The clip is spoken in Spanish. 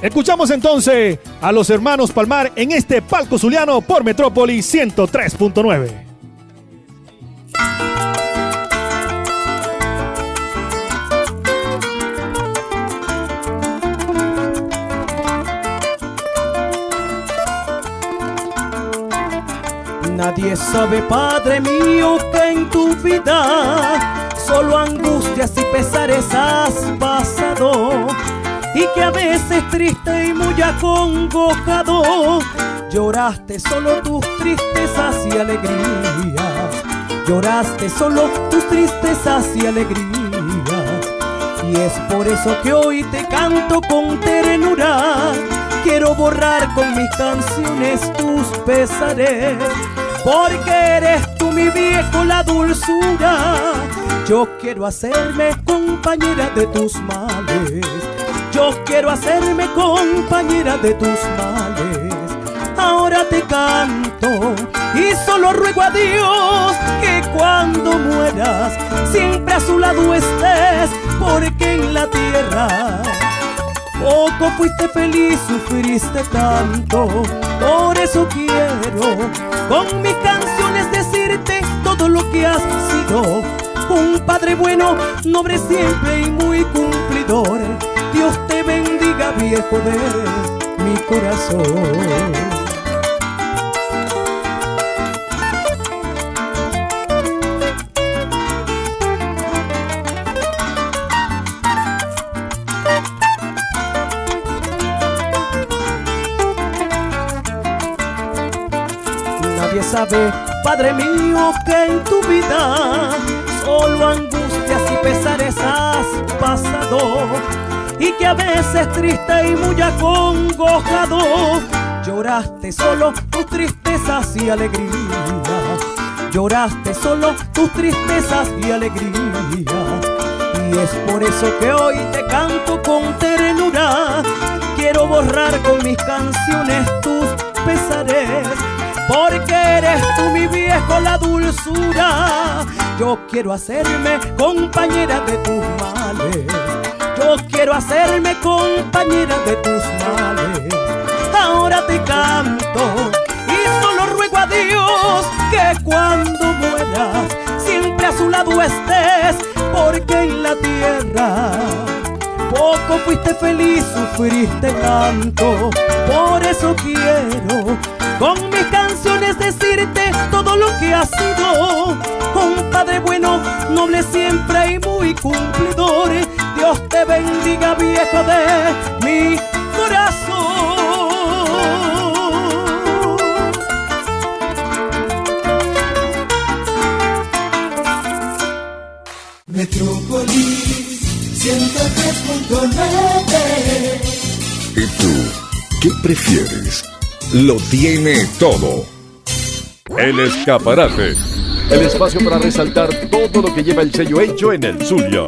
Escuchamos entonces a los hermanos Palmar en este palco zuliano por Metrópoli 103.9. Nadie sabe, Padre mío, que en tu vida solo angustias y pesares has pasado, y que a veces triste y muy acongojado lloraste solo tus tristezas y alegrías. Lloraste solo tus tristezas y alegrías. Y es por eso que hoy te canto con ternura. Quiero borrar con mis canciones tus pesares, porque eres tú, mi viejo, la dulzura. Yo quiero hacerme compañera de tus males. Yo quiero hacerme compañera de tus males. Ahora te canto y solo ruego a Dios que cuando mueras siempre a su lado estés, porque en la tierra poco fuiste feliz, sufriste tanto. Por eso quiero con mis canciones decirte todo lo que has sido. Un padre bueno, noble siempre y muy cumplidor. Dios te bendiga, viejo de mi corazón. Nadie sabe, Padre mío, que en tu vida solo angustias y pesares has pasado, y que a veces triste y muy acongojado lloraste solo tus tristezas y alegrías. Lloraste solo tus tristezas y alegrías. Y es por eso que hoy te canto con ternura. Quiero borrar con mis canciones tus pesares, porque eres tú, mi viejo, la dulzura. Yo quiero hacerme compañera de tus males. Yo quiero hacerme compañera de tus males. Ahora te canto y solo ruego a Dios que cuando mueras siempre a su lado estés, porque en la tierra poco fuiste feliz, sufriste tanto. Por eso quiero con mis canciones decirte todo lo que has sido. Un padre bueno, noble siempre y muy cumplidor. Dios te bendiga, viejo de mi corazón. Metrópolis 103.9. ¿Y tú qué prefieres? Lo tiene todo. El Escaparate, el espacio para resaltar todo lo que lleva el sello hecho en el Zulia.